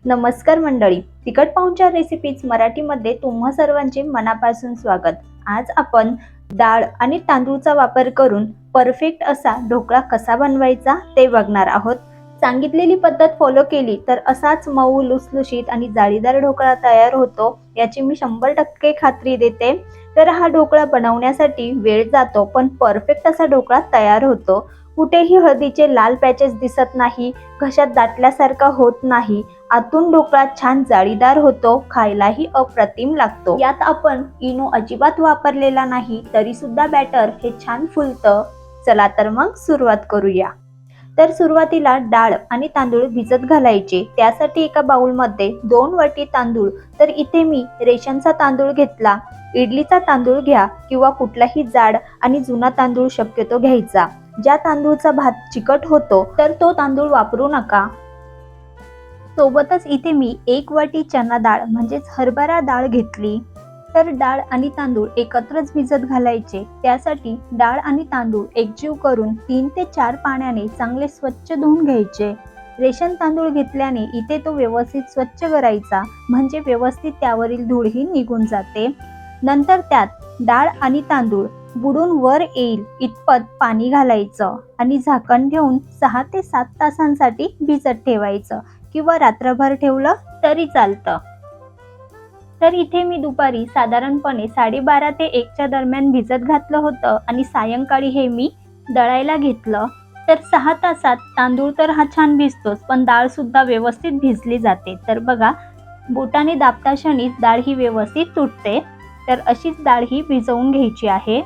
नमस्कार मंडळी, तिखट पाहुणचार रेसिपीज मराठीमध्ये तुम्हा सर्वांचे मनापासून स्वागत। आज आपण डाळ आणि तांदूळचा वापर करून परफेक्ट असा ढोकळा कसा बनवायचा ते बघणार आहोत। सांगितलेली पद्धत फॉलो केली तर असाच मऊ लुसलुशीत आणि जाळीदार ढोकळा तयार होतो, याची मी 100% खात्री देते। तर हा ढोकळा बनवण्यासाठी वेळ जातो, पण परफेक्ट असा ढोकळा तयार होतो। कुठेही हळदीचे लाल पॅचेस दिसत नाही, घशात दाटल्यासारखा होत नाही, आतून ढोकळा छान जाळीदार होतो, खायलाही अप्रतिम लागतो। यात आपण इनो अजिबात वापरलेला नाही, तरी सुद्धा बॅटर हे छान फुलतं। चला तर मग सुरुवात करूया। तर सुरुवातीला डाळ आणि तांदूळ भिजत घालायचे। त्यासाठी एका बाउलमध्ये 2 वाटी तांदूळ, तर इथे मी रेशनचा तांदूळ घेतला। इडलीचा तांदूळ घ्या किंवा कुठलाही जाड आणि जुना तांदूळ शक्यतो घ्यायचा। ज्या तांदूळचा भात चिकट होतो तर तो तांदूळ वापरू नका। सोबतच इथे मी 1 वाटी चना डाळ म्हणजेच हरभरा डाळ घेतली। तर डाळ आणि तांदूळ एकत्रच भिजत घालायचे। त्यासाठी डाळ आणि तांदूळ एकजीव करून 3 ते 4 पाण्याने चांगले स्वच्छ धुवून घ्यायचे। रेशन तांदूळ घेतल्याने इथे तो व्यवस्थित स्वच्छ करायचा, म्हणजे व्यवस्थित त्यावरील धूळही निघून जाते। नंतर त्यात डाळ आणि तांदूळ बुडून वर येईल इतपत पाणी घालायचं आणि झाकण ठेवून 6 ते 7 तासांसाठी भिजत ठेवायचं, किंवा रात्रभर ठेवलं तरी चालतं। तर इथे मी दुपारी साधारणपणे 12:30 ते 1च्या दरम्यान भिजत घातलं होतं आणि सायंकाळी हे मी दळायला घेतलं। तर 6 तासात तांदूळ तर हा छान भिजतोच, पण डाळ सुद्धा व्यवस्थित भिजली जाते। तर बघा, बोटाने दाबता क्षणीच डाळ ही व्यवस्थित तुटते। तर अशीच डाळ ही भिजवून घ्यायची आहे।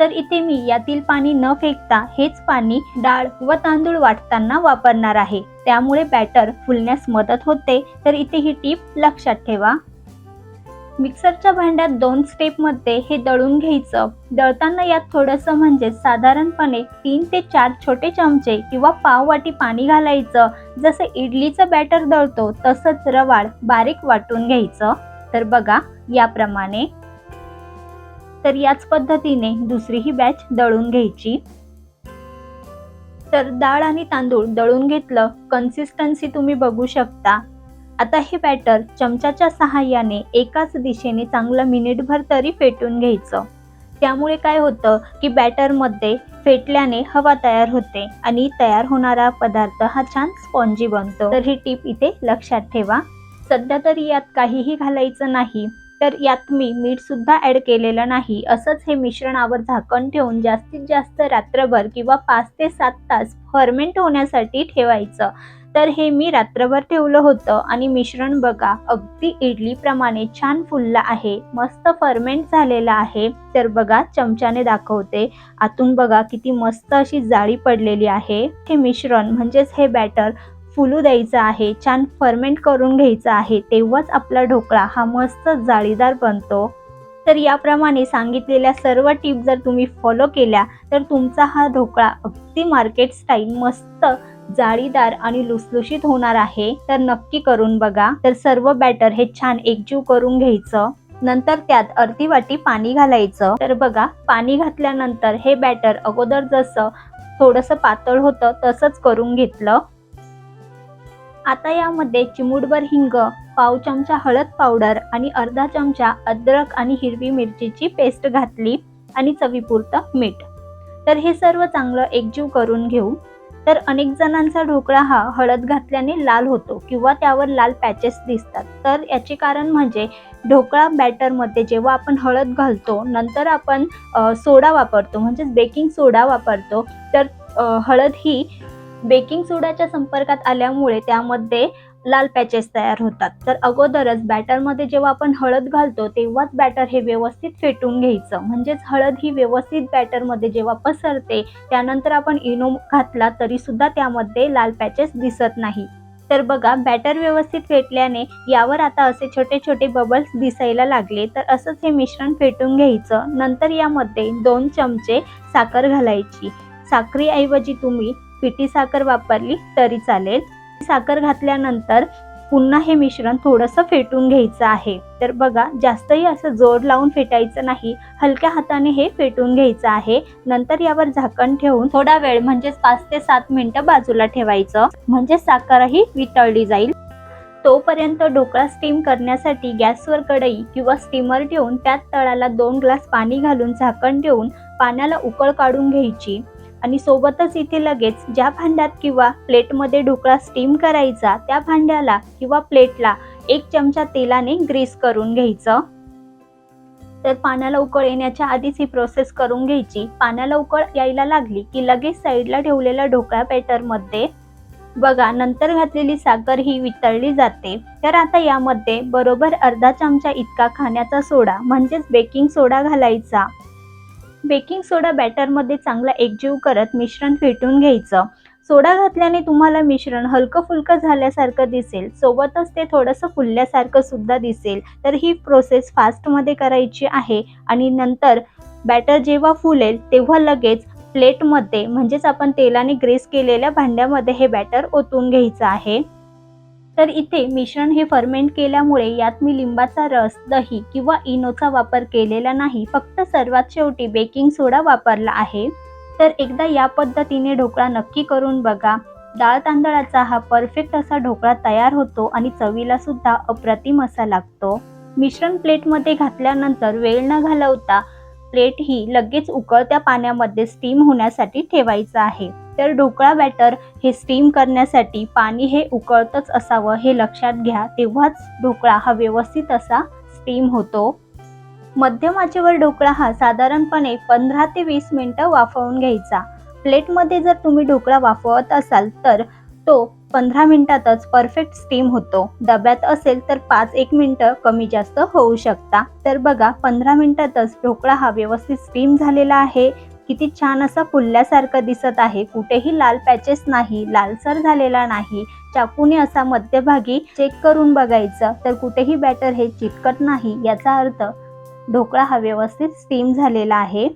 तर इथे मी यातील पाणी न फेकता हेच पाणी डाळ व तांदूळ वाटताना वापरणार आहे, त्यामुळे बॅटर फुलण्यास मदत होते। तर इथे ही टीप लक्षात ठेवा। मिक्सरच्या भांड्यात 2 स्टेपमध्ये हे दळून घ्यायचं। दळताना यात थोडंसं म्हणजे साधारणपणे 3 ते 4 छोटे चमचे किंवा पाव वाटी पाणी घालायचं। जसं इडलीचं बॅटर दळतो तसंच रवाळ बारीक वाटून घ्यायचं। तर बघा याप्रमाणे। तर याच पद्धतीने दुसरीही बॅच दळून घ्यायची। तर डाळ आणि तांदूळ दळून घेतलं, कन्सिस्टन्सी तुम्ही बघू शकता। आता हे बॅटर चमच्याच्या सहाय्याने एकाच दिशेने चांगलं मिनिटभर तरी फेटून घ्यायचं। त्यामुळे काय होतं की बॅटरमध्ये फेटल्याने हवा तयार होते आणि तयार होणारा पदार्थ हा छान स्पॉन्जी बनतो। तर ही टीप इथे लक्षात ठेवा। सध्या तरी यात काहीही घालायचं नाही, तर यात मी मीठ सुद्धा ऍड केलेलं नाही। असंच हे मिश्रणावर झाकण ठेवून जास्तीत जास्त रात्रभर किंवा 5 ते 7 तास फर्मेंट होण्यासाठी ठेवायचं। तर हे मी रात्रभर ठेवलं होतं आणि मिश्रण बघा अगदी इडलीप्रमाणे छान फुललं आहे, मस्त फर्मेंट झालेलं आहे। तर बघा चमच्याने दाखवते, आतून बघा किती मस्त अशी जाळी पडलेली आहे। हे मिश्रण म्हणजेच हे बॅटर फुलू द्यायचं आहे, छान फर्मेंट करून घ्यायचं आहे, तेव्हाच आपला ढोकळा हा मस्त जाळीदार बनतो। तर याप्रमाणे सांगितलेल्या सर्व टिप जर तुम्ही फॉलो केल्या तर तुमचा हा ढोकळा अगदी मार्केट स्टाईल मस्त जाळीदार आणि लुसलुशीत होणार आहे। तर नक्की करून बघा। तर सर्व बॅटर हे छान एकजीव करून घ्यायचं। नंतर त्यात अर्धी वाटी पाणी घालायचं। तर बघा पाणी घातल्यानंतर हे बॅटर अगोदर जसं थोडंसं पातळ होतं तसंच करून घेतलं। आता यामध्ये चिमूटभर हिंग, पाव चमचा हळद पावडर आणि अर्धा चमचा अद्रक आणि हिरवी मिरचीची पेस्ट घातली आणि चवीपुरतं मीठ। तर हे सर्व चांगलं एकजीव करून घेऊ। तर अनेक जणांचा ढोकळा हा हळद घातल्याने लाल होतो किंवा त्यावर लाल पॅचेस दिसतात। तर याचे कारण म्हणजे ढोकळा बॅटरमध्ये जेव्हा आपण हळद घालतो नंतर आपण सोडा वापरतो, म्हणजेच बेकिंग सोडा वापरतो। तर हळद ही बेकिंग सोडाच्या संपर्कात आल्यामुळे त्यामध्ये लाल पॅचेस तयार होतात। तर अगोदरच बॅटरमध्ये जेव्हा आपण हळद घालतो तेव्हाच बॅटर हे व्यवस्थित फेटून घ्यायचं, म्हणजेच हळद ही व्यवस्थित बॅटरमध्ये जेव्हा पसरते त्यानंतर आपण इनो घातला तरी सुद्धा त्यामध्ये लाल पॅचेस दिसत नाही। तर बघा बॅटर व्यवस्थित फेटल्याने यावर आता असे छोटे छोटे बबल्स दिसायला लागले। तर असंच हे मिश्रण फेटून घ्यायचं। नंतर यामध्ये 2 चमचे साखर घालायची। साखरेऐवजी तुम्ही पिठी साखर वापरली तरी चालेल। साखर घातल्यानंतर पुन्हा हे मिश्रण थोडंसं फेटून घ्यायचं आहे। तर बघा जास्तही असं जोर लावून फेटायचं नाही, हलक्या हाताने हे फेटून घ्यायचं आहे। नंतर यावर झाकण ठेवून थोडा वेळ म्हणजेच 5 ते 7 मिनिटं बाजूला ठेवायचं, म्हणजे साखरही वितळली जाईल। तोपर्यंत ढोकळा स्टीम करण्यासाठी गॅसवर कढई किंवा स्टीमर ठेवून त्यात तळाला 2 ग्लास पाणी घालून झाकण ठेवून पाण्याला उकळ काढून घ्यायची आणि सोबतच इथे लगेच ज्या भांड्यात किंवा प्लेटमध्ये ढोकळा स्टीम करायचा त्या भांड्याला किंवा प्लेटला 1 चमचा तेलाने ग्रीस करून घ्यायचं। तर पाण्याला उकळ येण्याच्या आधीच ही प्रोसेस करून घ्यायची। पाण्याला उकळ यायला लागली की लगेच साईडला ठेवलेल्या ढोकळा बॅटरमध्ये बघा नंतर घातलेली साखर ही वितळली जाते। तर आता यामध्ये बरोबर अर्धा चमचा इतका खाण्याचा सोडा म्हणजेच बेकिंग सोडा घालायचा। बेकिंग सोडा बॅटरमध्ये चांगला एकजीव करत मिश्रण फेटून घ्यायचं। सोडा घातल्याने तुम्हाला मिश्रण हलकं फुलकं झाल्यासारखं दिसेल, सोबतच ते थोडंसं फुलल्यासारखं सुद्धा दिसेल। तर ही प्रोसेस फास्टमध्ये करायची आहे आणि नंतर बॅटर जेव्हा फुलेल तेव्हा लगेच प्लेटमध्ये म्हणजेच आपण तेलाने ग्रीस केलेल्या भांड्यामध्ये हे बॅटर ओतून घ्यायचं आहे। तर इथे मिश्रण हे फर्मेंट केल्यामुळे यात मी लिंबाचा रस, दही किंवा इनोचा वापर केलेला नाही, फक्त सर्वात शेवटी बेकिंग सोडा वापरला आहे। तर एकदा या पद्धतीने ढोकळा नक्की करून बघा। डाळ तांदळाचा हा परफेक्ट असा ढोकळा तयार होतो आणि चवीला सुद्धा अप्रतिम असा लागतो। मिश्रण प्लेटमध्ये घातल्यानंतर वेळ न घालवता प्लेट ही लगेच उकळत्या पाण्यामध्ये स्टीम होण्यासाठी ठेवायचं आहे। तर ढोकळा बॅटर हे स्टीम करण्यासाठी पाणी हे उकळतच असावं हे लक्षात घ्या, तेव्हाच ढोकळा हा व्यवस्थित असा स्टीम होतो। मध्यम आचेवर ढोकळा हा साधारणपणे 15 ते 20 मिनिटं वाफवून घ्यायचा। प्लेटमध्ये जर तुम्ही ढोकळा वाफवत असाल तर तो 15 मिनिटातच परफेक्ट स्टीम होतो। डब्यात असेल तर 5-1 मिनिटं कमी जास्त होऊ शकता। तर बघा 15 मिनिटातच ढोकळा हा व्यवस्थित स्टीम झालेला आहे। किती छान असा फुलल्यासारखं दिसत आहे, कुठेही लाल पॅचेस नाही, लालसर झालेला नाही। चाकूने असा मध्यभागी चेक करून बघायचं तर कुठेही बॅटर हे चिटकत नाही, याचा अर्थ ढोकळा हा व्यवस्थित स्टीम झालेला आहे।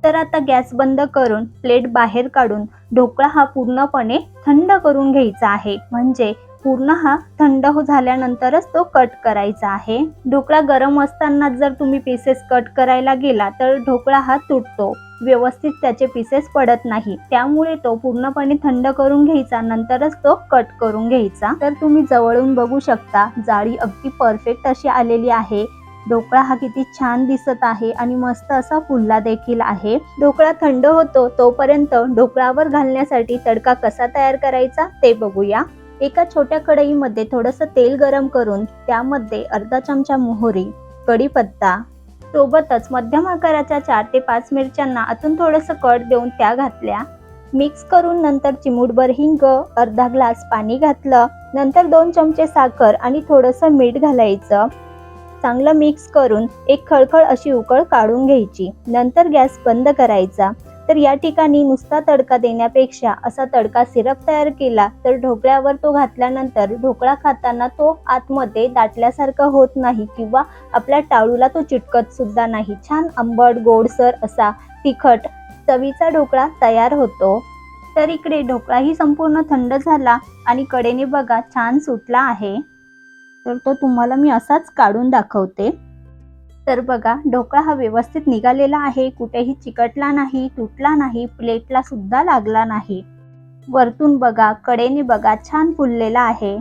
तर आता गॅस बंद करून प्लेट बाहेर काढून ढोकळा हा पूर्णपणे थंड करून घ्यायचा आहे, म्हणजे पूर्ण हा थंड झाल्यानंतरच तो कट करायचा आहे। ढोकळा गरम असताना जर तुम्ही पीसेस कट करायला गेला तर ढोकळा हा तुटतो, व्यवस्थित त्याचे पीसेस पडत नाही, त्यामुळे तो पूर्णपणे थंड करून घ्यायचा, नंतरच तो कट करून घ्यायचा। तर तुम्ही जवळून बघू शकता जाळी अगदी परफेक्ट अशी आलेली आहे। ढोकळा हा किती छान दिसत आहे आणि मस्त असा फुलला देखील आहे। ढोकळा थंड होतो तोपर्यंत ढोकळावर घालण्यासाठी तडका कसा तयार करायचा ते बघूया। एका छोट्या कढईमध्ये थोडंसं तेल गरम करून त्यामध्ये अर्धा चमचा मोहरी, कढीपत्ता, सोबतच मध्यम आकाराच्या 4 ते 5 मिरच्यांना आतून थोडंसं कट देऊन त्या घातल्या। मिक्स करून नंतर चिमूटभर हिंग, अर्धा ग्लास पाणी घातलं, नंतर 2 चमचे साखर आणि थोडंसं मीठ घालायचं। चांगलं मिक्स करून एक खळखळ अशी उकळ काढून घ्यायची, नंतर गॅस बंद करायचा। तर या ठिकाणी नुसता तडका देण्यापेक्षा असा तडका सिरप तयार केला तर ढोकळ्यावर तो घातल्यानंतर ढोकळा खाताना तो आतमध्ये दाटल्यासारखं होत नाही किंवा आपल्या टाळूला तो चिटकत सुद्धा नाही। छान आंबट गोडसर असा तिखट चवीचा ढोकळा तयार होतो। तर इकडे ढोकळाही संपूर्ण थंड झाला आणि कडेने बघा छान सुटला आहे। तर तो तुम्हाला मी असाच काढून दाखवते। तर बघा ढोकळा हा व्यवस्थित निघालेला आहे, कुठेही चिकटला नाही, तुटला नाही, प्लेटला सुद्धा लागला नाही। वरतून बघा, कडेने बघा छान फुललेला आहे।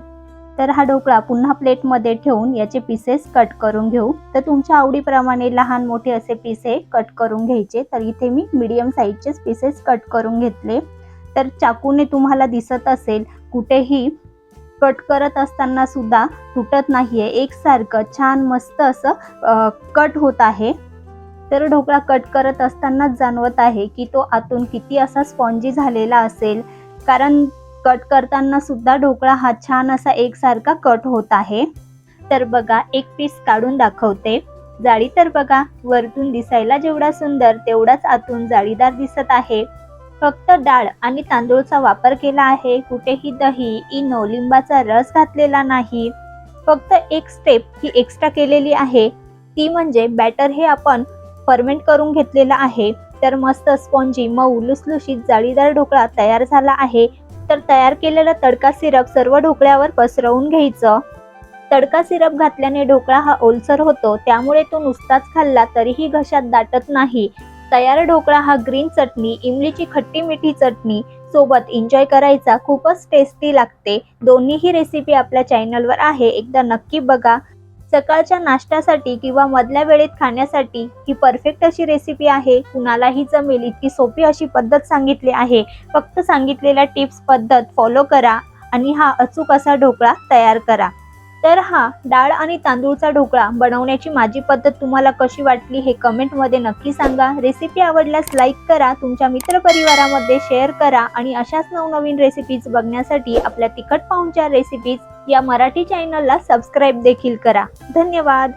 तर हा ढोकळा पुन्हा प्लेटमध्ये ठेवून याचे पीसेस कट करून घेऊ। तर तुमच्या आवडीप्रमाणे लहान मोठे असे पीसे कट करून घ्यायचे। तर इथे मी मीडियम साईजचेच पीसेस कट करून घेतले। तर चाकूने तुम्हाला दिसत असेल कुठेही कट करत असताना सुद्धा तुटत नाहीये, एकसारखं छान मस्त असं कट होत आहे। तर ढोकळा कट करत असतानाच जाणवत आहे की तो आतून किती असा स्पॉन्जी झालेला असेल, कारण कट करताना सुद्धा ढोकळा हा छान असा एकसारखा कट होत आहे। तर बघा एक पीस काढून दाखवते। जाळी तर बघा वरतून दिसायला जेवढा सुंदर तेवढाच आतून जाळीदार दिसत आहे। फक्त डाळ आणि तांदूळचा वापर केला आहे, कुठेही दही, इनो, लिंबाचा रस घातलेला नाही। फक्त एक स्टेप ही एक्स्ट्रा केलेली आहे, ती म्हणजे बॅटर हे आपण फर्मेंट करून घेतलेला आहे। तर मस्त स्पॉन्जी मऊ लुसलुशीत जाळीदार ढोकळा तयार झाला आहे। तर तयार केलेला तडका सिरप सर्व ढोकळ्यावर पसरवून घ्यायचं। तडका सिरप घातल्याने ढोकळा हा ओलसर होतो, त्यामुळे तो नुसताच खाल्ला तरीही घशात दाटत नाही। तयार ढोकळा हा ग्रीन चटणी, इमलीची खट्टी मिठी चटणी सोबत एन्जॉय करायचा. खूपच टेस्टी लागते. दोन्हीही रेसिपी आपल्या चॅनलवर आहे, एकदा नक्की बघा. सकाळच्या नाश्त्यासाठी किंवा मधल्या वेळेत खाण्यासाठी ही परफेक्ट अशी रेसिपी आहे. कुणालाही जमेल इतकी सोपी अशी पद्धत सांगितली आहे. फक्त सांगितलेल्या टिप्स पद्धत फॉलो करा आणि हा अचूक असा ढोकळा तयार करा. तर हा डाळ आणि तांदूळचा ढोकळा बनवण्याची माझी पद्धत तुम्हाला कशी वाटली हे कमेंटमध्ये नक्की सांगा. रेसिपी आवडल्यास लाईक करा, तुमच्या मित्रपरिवारामध्ये शेअर करा आणि अशाच नवनवीन रेसिपीज बघण्यासाठी आपल्या तिखट पाहुणचार रेसिपीज या मराठी चॅनलला सबस्क्राईब देखील करा. धन्यवाद.